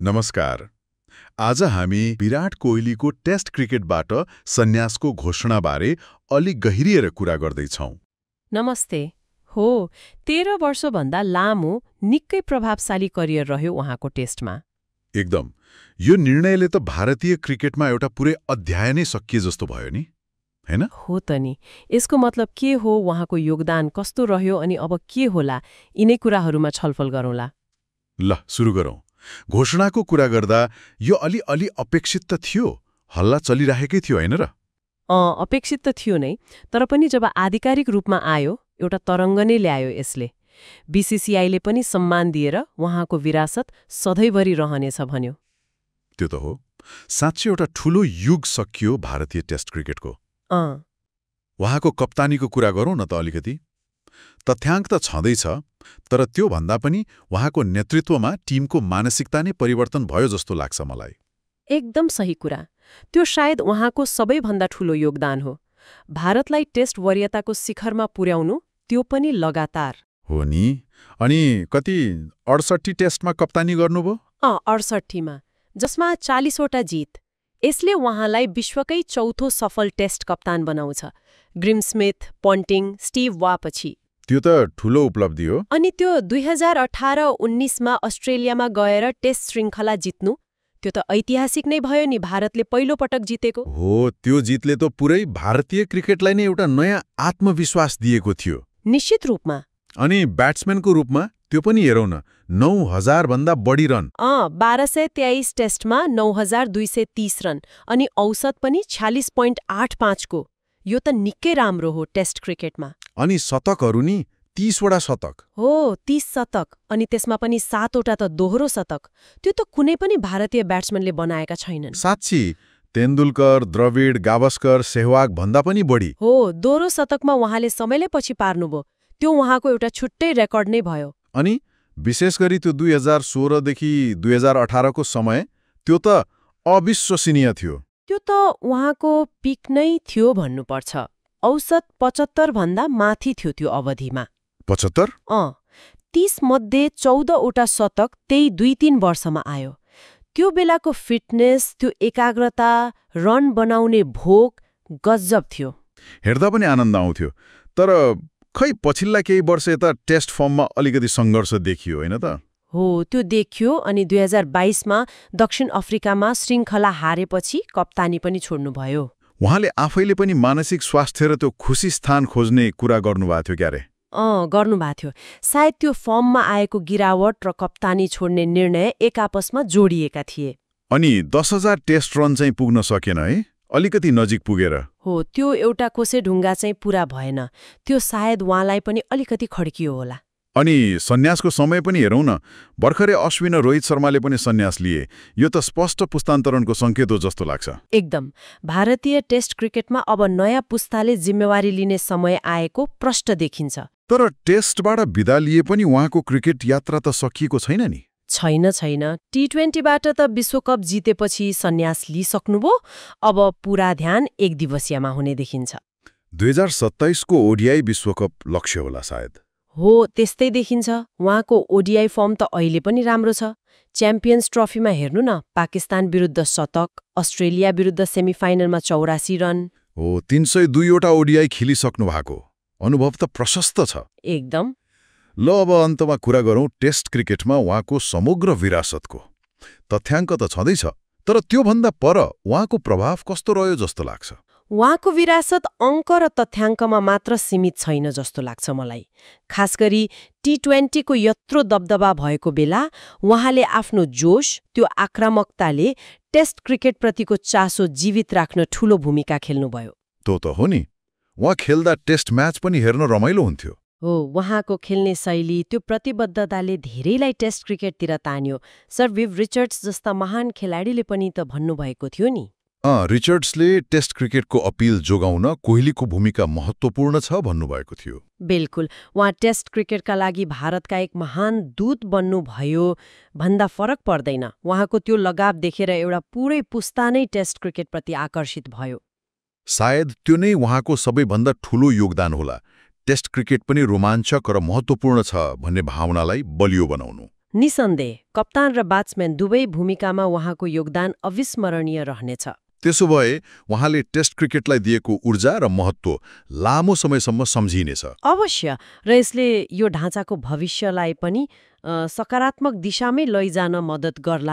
नमस्कार। आज हामी विराट कोहलीको टेस्ट क्रिकेटबाट सन्यासको घोषणाबारे अलि गहिरिएर कुरा गर्दैछौँ। नमस्ते। हो, 13 वर्षभन्दा लामो निकै प्रभावशाली करियर रह्यो उहाँको टेस्टमा। एकदम। यो निर्णयले त भारतीय क्रिकेटमा एउटा पुरै अध्याय नै सकिए जस्तो भयो नि, हैन? हो त नि। यसको मतलब के हो, उहाँको योगदान कस्तो रह्यो अनि अब के होला, यिनै कुराहरूमा छलफल गरौँला। ल, सुरु गरौँ। घोषणाको कुरा गर्दा यो अलि अपेक्षित त थियो, हल्ला चलिरहेकै थियो, हैन र? अपेक्षित त थियो नै, तर पनि जब आधिकारिक रूपमा आयो, एउटा तरङ्ग नै ल्यायो यसले। बीसीसीआईले पनि सम्मान दिएर उहाँको विरासत सधैँभरि रहनेछ भन्यो। त्यो त हो। साँच्चै एउटा ठूलो युग सकियो भारतीय टेस्ट क्रिकेटको। उहाँको कप्तानीको कुरा गरौँ न त अलिकति। तथ्याङ्क त छँदैछ, तर त्योभन्दा पनि उहाँको नेतृत्वमा टिमको मानसिकता नै परिवर्तन भयो जस्तो लाग्छ मलाई। एकदम सही कुरा। त्यो सायद उहाँको सबैभन्दा ठूलो योगदान हो। भारतलाई टेस्ट वरीयताको शिखरमा पुर्याउनु, त्यो पनि लगातार। हो नि। अनि कति 68 टेस्टमा कप्तानी गर्नुभयो? 68मा, जसमा 40वटा जित। यसले उहाँलाई विश्वकै चौथो सफल टेस्ट कप्तान बनाउँछ, ग्रिम स्मिथ, पन्टिङ, स्टिभ वा पछि। त्यो त ठूलो उपलब्धि हो। अनि त्यो 2018-19मा अस्ट्रेलियामा गएर टेस्ट श्रृङ्खला जित्नु, त्यो त ऐतिहासिक नै भयो नि, भारतले पहिलो पटक जितेको। हो, त्यो जितले त पुरै भारतीय क्रिकेटलाई नै एउटा नयाँ आत्मविश्वास दिएको थियो। निश्चित रूपमा। अनि ब्याट्सम्यानको रूपमा त्यो पनि हेरौँ न, 9000 भन्दा बढी रन। 1223 टेस्टमा 9230 रन अनि औसत पनि 46.85 को। यो त निकै राम्रो हो टेस्ट क्रिकेटमा। अनि शतकहरू नि 30वटा शतक। हो, 30 शतक, अनि त्यसमा पनि 7वटा त दोहोरो शतक। त्यो त कुनै पनि भारतीय ब्याट्सम्यानले बनाएका छैनन्। साच्ची, तेन्दुलकर, द्रविड, गावस्कर, सेहवाग भन्दा पनि बढी। हो, दोहोरो शतकमा उहाँले समयले पछि पार्नुभयो। त्यो उहाँको एउटा छुट्टै रेकर्ड नै भयो। अनि विशेष गरी त्यो 2016देखि 2018को समय, त्यो त अविश्वसनीय थियो। त्यो त उहाँको पिक नै थियो भन्नुपर्छ। औसत 75 भन्दा माथि थियो त्यो अवधिमा। 75? 30 मध्ये 14वटा शतक त्यही 2-3 वर्षमा आयो। त्यो बेलाको फिटनेस, त्यो एकाग्रता, रन बनाउने भोक गजब थियो। हेर्दा पनि आनन्द आउँथ्यो। तर खै पछिल्ला केही वर्ष यता टेस्ट फर्ममा अलिकति सङ्घर्ष देखियो, होइन त? हो, त्यो देखियो। अनि 2022मा दक्षिण अफ्रिकामा श्रृङ्खला हारेपछि कप्तानी पनि छोड्नुभयो। उहाँले आफैले पनि मानसिक स्वास्थ्य र त्यो खुसी स्थान खोज्ने कुरा गर्नुभएको थियो क्यारे? गर्नुभएको थियो। सायद त्यो फर्ममा आएको गिरावट र कप्तानी छोड्ने निर्णय एक आपसमा जोडिएका थिए। अनि 10,000 टेस्ट रन चाहिँ पुग्न सकेन है? अलिकति नजिक पुगेर। हो, त्यो एउटा कोसेढुङ्गा चाहिँ पूरा भएन। त्यो सायद उहाँलाई पनि अलिकति खड्कियो होला। अनि सन्यासको समय पनि हेरौँ न। भर्खरै अश्विन र रोहित शर्माले पनि सन्यास लिए। यो त स्पष्ट पुस्तान्तरणको सङ्केत हो जस्तो लाग्छ। एकदम। भारतीय टेस्ट क्रिकेटमा अब नयाँ पुस्ताले जिम्मेवारी लिने समय आएको प्रष्ट देखिन्छ। तर टेस्टबाट बिदा लिए पनि उहाँको क्रिकेट यात्रा त सकिएको छैन नि? छैन। T20बाट त विश्वकप जितेपछि सन्यास लिइसक्नुभयो। अब पूरा ध्यान एक दिवसीयमा हुने देखिन्छ। 2027को ओडिआई विश्वकप लक्ष्य होला सायद। हो, त्यस्तै देखिन्छ। उहाँको ओडिआई फर्म त अहिले पनि राम्रो छ। च्याम्पियन्स ट्रफीमा हेर्नु न, पाकिस्तान विरुद्ध शतक, अस्ट्रेलिया विरुद्ध सेमिफाइनलमा 84 रन। हो, 302वटा ओडिआई खेलिसक्नु भएको। अनुभव त प्रशस्त छ। एकदम। ल, अब अन्तमा कुरा गरौँ टेस्ट क्रिकेटमा उहाँको समग्र विरासतको। तथ्याङ्क त छँदैछ, तर त्योभन्दा पर उहाँको प्रभाव कस्तो रह्यो जस्तो लाग्छ? उहाँको विरासत अङ्क र तथ्याङ्कमा मात्र सीमित छैन जस्तो लाग्छ मलाई। खास गरी T20को यत्रो दबदबा भएको बेला उहाँले आफ्नो जोश, त्यो आक्रामकताले टेस्ट क्रिकेटप्रतिको चासो जीवित राख्न ठूलो भूमिका खेल्नुभयो। त्यो त हो नि। उहाँ खेल्दा टेस्ट म्याच पनि हेर्न रमाइलो हुन्थ्यो। हो, उहाँको खेल्ने शैली, त्यो प्रतिबद्धताले धेरैलाई टेस्ट क्रिकेटतिर तान्यो। सर विभ रिचर्ड्स जस्ता महान खेलाडीले पनि त भन्नुभएको थियो नि। रिचर्ड्सले टेस्ट क्रिकेटको अपिल जोगाउन कोहलीको भूमिका महत्त्वपूर्ण छ भन्नुभएको थियो। बिल्कुल। उहाँ टेस्ट क्रिकेटका लागि भारतका एक महान दूत बन्नुभयो भन्दा फरक पर्दैन। उहाँको त्यो लगाव देखेर एउटा पुरै पुस्ता नै टेस्ट क्रिकेटप्रति आकर्षित भयो। सायद त्यो नै उहाँको सबैभन्दा ठूलो योगदान होला, टेस्ट क्रिकेट पनि रोमाञ्चक र महत्त्वपूर्ण छ भन्ने भावनालाई बलियो बनाउनु। निसन्देह कप्तान र ब्याट्सम्यान दुवै भूमिकामा उहाँको योगदान अविस्मरणीय रहनेछ। त्यसो भए उहाँले टेस्ट क्रिकेटलाई दिएको ऊर्जा र महत्त्व लामो समयसम्म सम्झिनेछ। अवश्य, र यसले यो ढाँचाको भविष्यलाई पनि सकारात्मक दिशामै लैजान मद्दत गर्ला